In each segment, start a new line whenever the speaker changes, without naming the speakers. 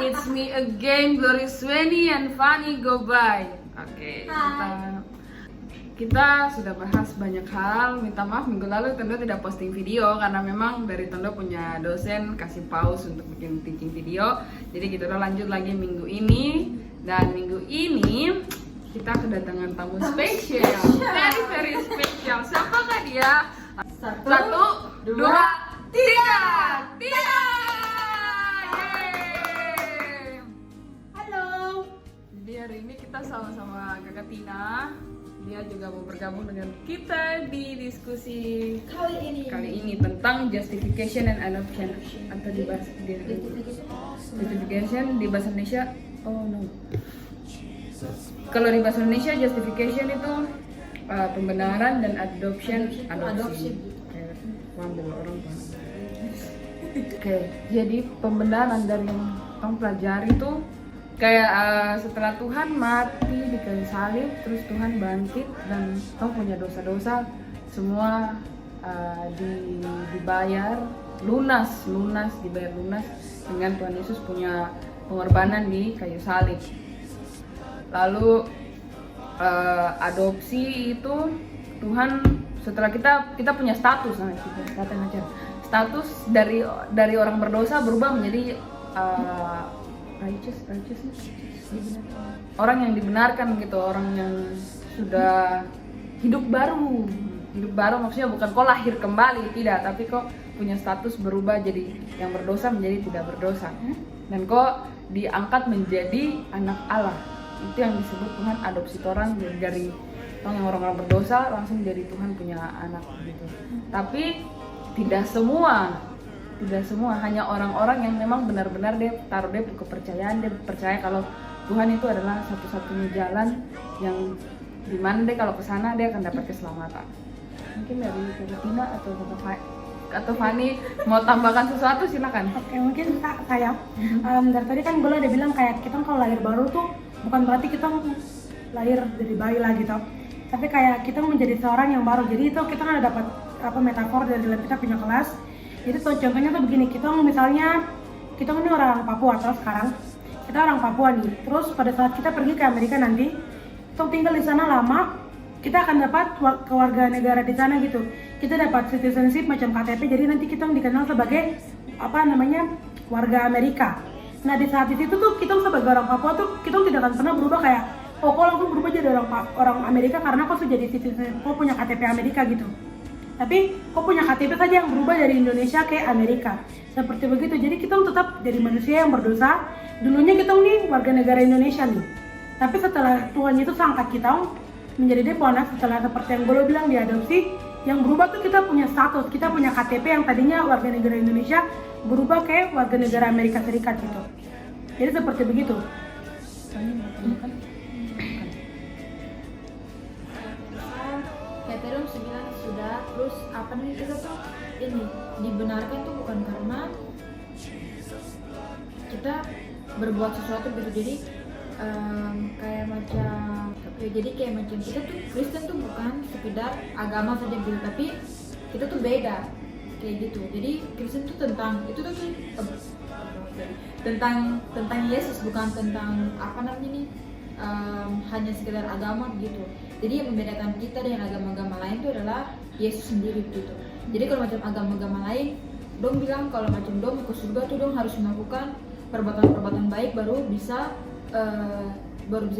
it's me again, Glory Sweni and Fanny go by. Oke, kita sudah bahas banyak hal. Minta maaf minggu lalu Tondo tidak posting video karena memang dari Tondo punya dosen kasih pause untuk bikin teaching video. Jadi kita udah lanjut lagi minggu ini, dan minggu ini kita kedatangan tamu spesial, very spesial. Siapakah dia? Satu, dua, tiga. Yeay.
Halo.
Jadi hari ini kita sama-sama Kakak Tina. Dia juga mau bergabung dengan kita di diskusi
Kali ini
tentang justification and adoption, atau di bahasa justification di bahasa Indonesia. Oh no. Kalau di bahasa Indonesia justification itu pembenaran, dan adoption adopsi. Ambil orang paham. Oke, jadi pembenaran dari yang kamu pelajari itu kayak setelah Tuhan mati di kayu salib, terus Tuhan bangkit dan kamu punya dosa-dosa semua dibayar lunas dengan Tuhan Yesus punya pengorbanan di kayu salib. Lalu adopsi itu Tuhan setelah kita punya status, status dari orang berdosa berubah menjadi righteousness, orang yang dibenarkan gitu, orang yang sudah hidup baru maksudnya bukan kok lahir kembali, tidak, tapi kok punya status berubah jadi yang berdosa menjadi tidak berdosa, dan kok diangkat menjadi anak Allah. Itu yang disebut Tuhan adopsi orang dari yang orang-orang berdosa langsung jadi Tuhan punya anak gitu. Tapi tidak semua, hanya orang-orang yang memang benar-benar dia taruh dia kepercayaan, dia percaya kalau Tuhan itu adalah satu-satunya jalan yang dimana dia kalau kesana dia akan dapat keselamatan. Mungkin dari Tina atau Fanny mau tambahkan sesuatu, silakan.
Oke, mungkin saya dari tadi kan gue udah bilang kayak kita kalau lahir baru tuh bukan berarti kita lahir dari bayi lagi gitu, tapi kayak kita menjadi seorang yang baru. Jadi itu kita udah dapat metafor dari dalam kita punya kelas. Jadi contohnya tuh begini, kita misalnya kita ini orang Papua atau sekarang kita orang Papua nih, terus pada saat kita pergi ke Amerika nanti kita tinggal di sana lama, kita akan dapat kewarganegara di sana gitu. Kita dapat citizenship macam KTP, jadi nanti kita dikenal sebagai warga Amerika. Nah di saat itu tuh kita sebagai orang Papua tuh kita tidak akan pernah berubah kayak kok langsung berubah jadi orang Amerika karena kok sudah jadi citizen, kok punya KTP Amerika gitu. Tapi kok punya KTP saja yang berubah dari Indonesia ke Amerika. Seperti begitu. Jadi kita tetap jadi manusia yang berdosa. Dulunya kita nih warga negara Indonesia nih. Tapi setelah Tuhan Yesus angkat kita menjadi depo anak, setelah seperti yang gue bilang diadopsi, yang berubah tuh kita punya status, kita punya KTP yang tadinya warga negara Indonesia berubah ke warga negara Amerika Serikat gitu. Jadi seperti begitu.
Kayak tadi bilang sudah, terus kita tuh ini dibenarkan tuh bukan karena kita berbuat sesuatu gitu. Jadi kayak macam kita tuh Kristen tuh bukan sekedar agama saja gitu, tapi kita tuh beda kayak gitu. Jadi Kristen tuh tentang tentang Yesus, bukan tentang hanya sekedar agama gitu. Jadi yang membedakan kita dengan agama-agama lain itu adalah Yesus sendiri gitu. Jadi kalau macam agama-agama lain, dong bilang kalau macam dong ke surga tuh dong harus melakukan perbuatan-perbuatan baik baru bisa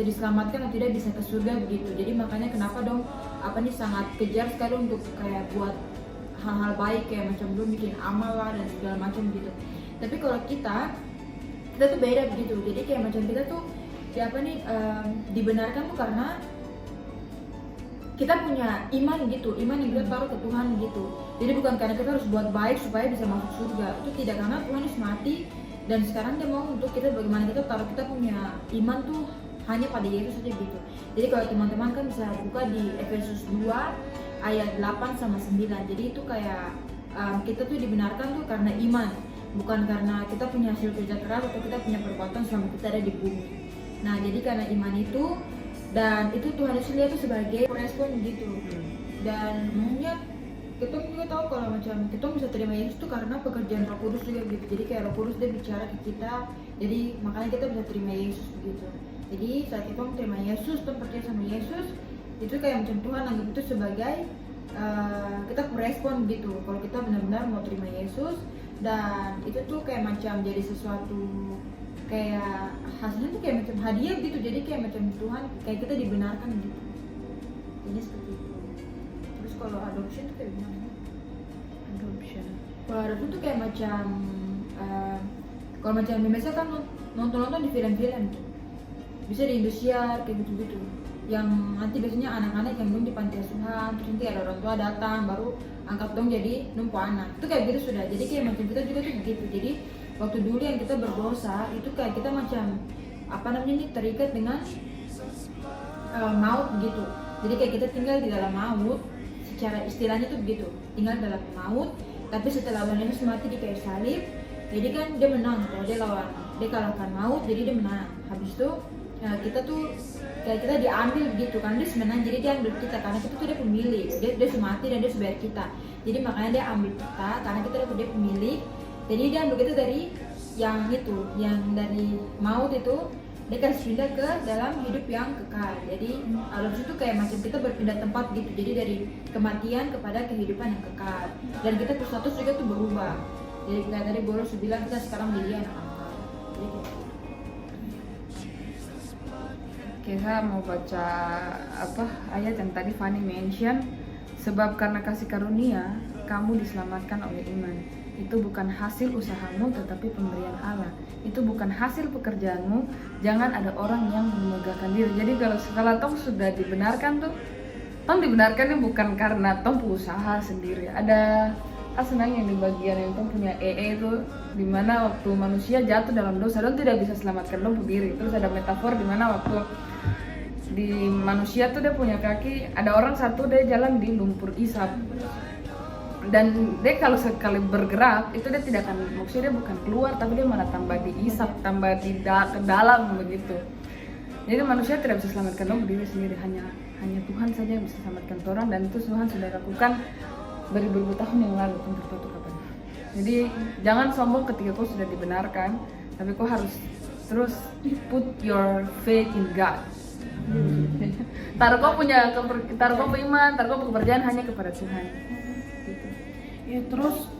diselamatkan atau tidak bisa ke surga begitu. Jadi makanya kenapa dong sangat kejar sekali untuk kayak buat hal-hal baik, kayak macam dong bikin amal lah dan segala macam gitu. Tapi kalau kita tuh beda begitu. Jadi kayak macam kita tuh dibenarkan tuh karena kita punya iman gitu, iman yang kita taruh ke Tuhan gitu. Jadi bukan karena kita harus buat baik supaya bisa masuk surga. Itu tidak, karena Tuhan Yesus mati dan sekarang dia mau untuk kita bagaimana kita taruh kita punya iman tuh hanya pada Yesus saja gitu. Jadi kalau teman-teman kan bisa buka di Efesus 2 ayat 8 sama 9. Jadi itu kayak kita tuh dibenarkan tuh karena iman, bukan karena kita punya hasil kerja keras atau kita punya perbuatan selama kita ada di bumi. Nah jadi karena iman itu, dan itu Tuhan Yesus lihat tuh sebagai respon gitu. Dan maksudnya kita juga tahu kalau macam kita bisa terima Yesus tuh karena pekerjaan Roh Kudus juga gitu. Jadi kayak Roh Kudus dia bicara ke kita, jadi makanya kita bisa terima Yesus begitu. Jadi saat kita terima Yesus, kita percaya sama Yesus, itu kayak macam Tuhan anggap itu sebagai kita merespon gitu. Kalau kita benar-benar mau terima Yesus, dan itu tuh kayak macam jadi sesuatu kayak hasilnya tuh kayak macam hadiah gitu. Jadi kayak macam Tuhan kayak kita dibenarkan gitu. Jadi seperti itu. Terus kalau adoption tuh kayak gimana?
Adoption.
Kalau adoption tuh kayak macam kalau macam biasa kan nonton di film-film tuh. Bisa di Indosiar kayak gitu-gitu. Yang nanti biasanya anak-anak yang belum di panti asuhan, terus nanti ada orang tua datang baru angkat dong jadi numpu anak. Itu kayak gitu sudah. Jadi kayak macam kita juga tuh begitu. Jadi waktu dulu yang kita berdosa itu kayak kita macam apa namanya ini terikat dengan maut gitu. Jadi kayak kita tinggal di dalam maut, secara istilahnya tuh begitu, tinggal dalam maut. Tapi setelah Yesus mati di kayu salib, jadi kan dia menang, dia kalahkan maut, jadi dia menang. Habis itu kita tuh kayak kita diambil gitu kan, dia menang, jadi dia ambil kita karena kita tuh dia pemilik, dia mati dan dia bayar kita. Jadi makanya dia ambil kita karena kita dia pemilik. Jadi dia ambil kita dari yang itu, yang dari maut itu, dia kasih pindah ke dalam hidup yang kekal. Jadi adopsi itu kayak macam kita berpindah tempat gitu. Jadi dari kematian kepada kehidupan yang kekal. Dan kita status juga tuh berubah. Jadi kayak tadi Boros bilang kita sekarang menjadi anak angkat. Jadi gitu.
Kita mau baca ayat yang tadi Fanny mention, sebab karena kasih karunia kamu diselamatkan oleh iman. Itu bukan hasil usahamu tetapi pemberian Allah. Itu bukan hasil pekerjaanmu. Jangan ada orang yang memegahkan diri. Jadi kalau tong sudah dibenarkan tuh, tong dibenarkannya bukan karena tong usaha sendiri. Ada senang yang di bagian yang tong punya itu, dimana waktu manusia jatuh dalam dosa dan tidak bisa selamatkan dong diri. Terus ada metafor dimana waktu di manusia tuh dia punya kaki, ada orang satu dia jalan di lumpur isap. Dan dia kalau sekali bergerak itu dia tidak akan, maksudnya dia bukan keluar tapi dia malah tambah diisap, tambah ke dalam begitu. Jadi manusia tidak bisa selamatkan dong diri sendiri, hanya Tuhan saja yang bisa selamatkan orang, dan itu Tuhan sudah lakukan beribu-ribu tahun yang lalu untuk suatu kapan. Jadi jangan sombong ketika kau sudah dibenarkan, tapi kau harus terus put your faith in God. Taruh kau iman, taruh kau pekerjaan hanya kepada Tuhan.
Ya, terus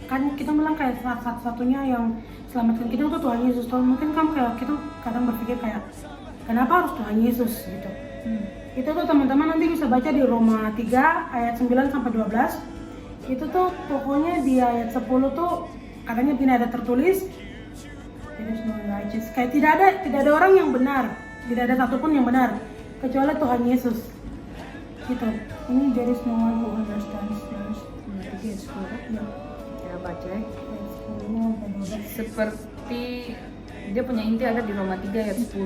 kan kita bilang kayak satu-satunya yang selamatkan kita itu Tuhan Yesus. Mungkin kan kayak kita kadang berpikir kayak kenapa harus Tuhan Yesus gitu. Itu tuh teman-teman nanti bisa baca di Roma 3 ayat 9 sampai 12. Itu tuh pokoknya di ayat 10 tuh katanya begini, ada tertulis kayak tidak ada orang yang benar, tidak ada satupun yang benar kecuali Tuhan Yesus. Gitu. Ini there is no one who understands.
Ya baca ya. Seperti dia punya inti ada di Roma 3 ayat 10.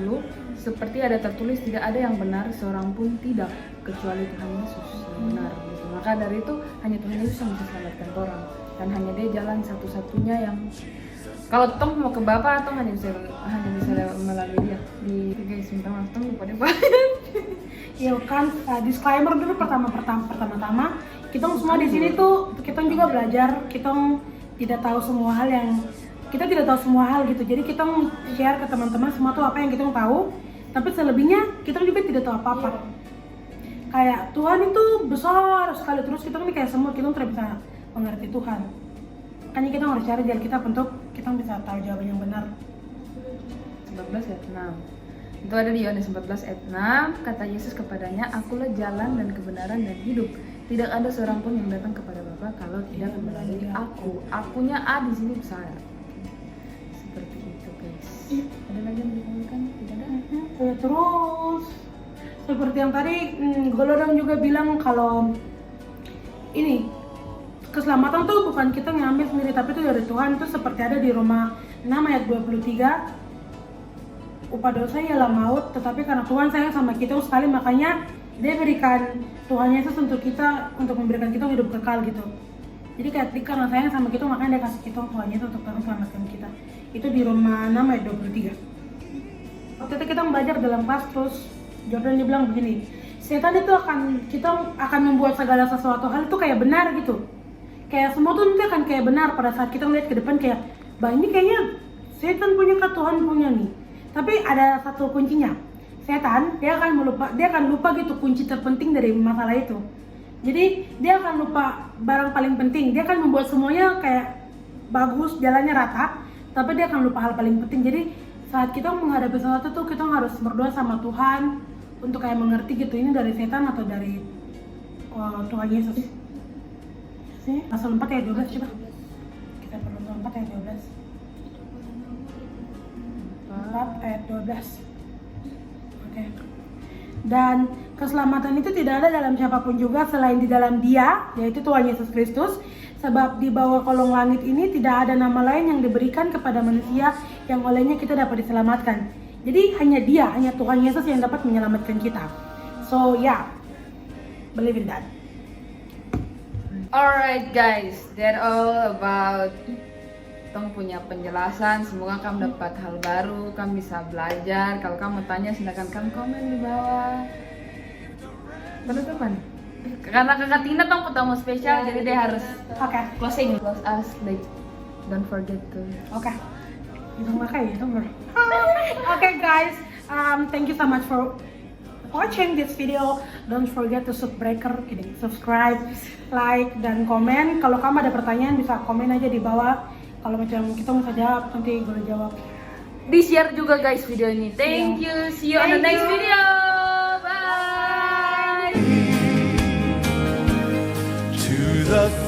Seperti ada tertulis tidak ada yang benar seorang pun tidak kecuali Tuhan Yesus yang benar gitu. Maka dari itu hanya Tuhan Yesus yang bisa selamatkan orang, dan hanya dia jalan satu-satunya yang kalau tong mau ke Bapa tong hanya bisa melalui dia. Di guys minta maaf tong lupa deh Pak.
Ya kan, disclaimer dulu pertama-tama kita semua di sini tuh kita juga belajar, kita tidak tahu semua hal gitu. Jadi kita share ke teman-teman semua tuh apa yang kita tahu, tapi selebihnya kita juga tidak tahu apa-apa. Kayak Tuhan itu besar sekali, terus kita ini kayak semut, kita tidak bisa mengerti Tuhan. Makanya kita harus cari jalan kita untuk kita bisa tahu jawaban yang benar.
14 ayat 6. Itu ada di Yohanes 14 ayat 6, kata Yesus kepadanya, akulah jalan dan kebenaran dan hidup. Tidak ada seorang pun yang datang kepada Bapa kalau tidak melalui aku. Akunya A di sini besar. Seperti itu guys. Ada lagi yang dikatakan? Tidak ada.
Ya, terus seperti yang tadi Golodang juga bilang kalau ini keselamatan tuh bukan kita ngambil sendiri tapi itu dari Tuhan. Itu seperti ada di Roma 6 ayat 23. Upah dosa ialah maut, tetapi karena Tuhan sayang sama kita sekali, makanya Dia berikan Tuhan Yesus untuk kita, untuk memberikan kita hidup kekal gitu. Jadi kayak karena sayang sama kita, makanya Dia kasih kita Tuhan Yesus untuk selamatkan kita. Itu di Roma 6 ayat 23. Waktu itu kita belajar dalam kelas, terus Jordan dia bilang begini, setan itu kita akan membuat segala sesuatu hal itu kayak benar gitu. Kayak semua tuh nanti akan kayak benar pada saat kita melihat ke depan kayak, bah ini kayaknya setan punya kah Tuhan punya nih. Tapi ada satu kuncinya. Setan dia akan lupa gitu kunci terpenting dari masalah itu. Jadi dia akan lupa barang paling penting. Dia akan membuat semuanya kayak bagus, jalannya rata, tapi dia akan lupa hal paling penting. Jadi saat kita menghadapi sesuatu tuh kita harus berdoa sama Tuhan untuk kayak mengerti gitu ini dari setan atau dari Tuhan Yesus. Sini pasal 4 ayat 12 coba. Kita perlu 4 ayat 12. 4 ayat 12. Oke. Dan keselamatan itu tidak ada dalam siapapun juga selain di dalam Dia, yaitu Tuhan Yesus Kristus. Sebab di bawah kolong langit ini tidak ada nama lain yang diberikan kepada manusia yang olehnya kita dapat diselamatkan. Jadi hanya Dia, hanya Tuhan Yesus yang dapat menyelamatkan kita. So yeah, believe in that.
Alright guys, that all about Tong punya penjelasan. Semoga kamu dapat hal baru, kamu bisa belajar. Kalau kamu tanya silakan kamu komen di bawah. Penutupan. Karena kakak Tina Tong tamu spesial, jadi dia harus
Oke.
close us like don't forget to.
Oke. Itu makanya itu bro. Oke guys, thank you so much for watching this video. Don't forget to subscribe, like, dan komen. Kalau kamu ada pertanyaan bisa komen aja di bawah. Kalau macam kita bisa jawab, nanti gue jawab.
Di share juga guys video ini. Thank you. See you on the next video. Bye.
To the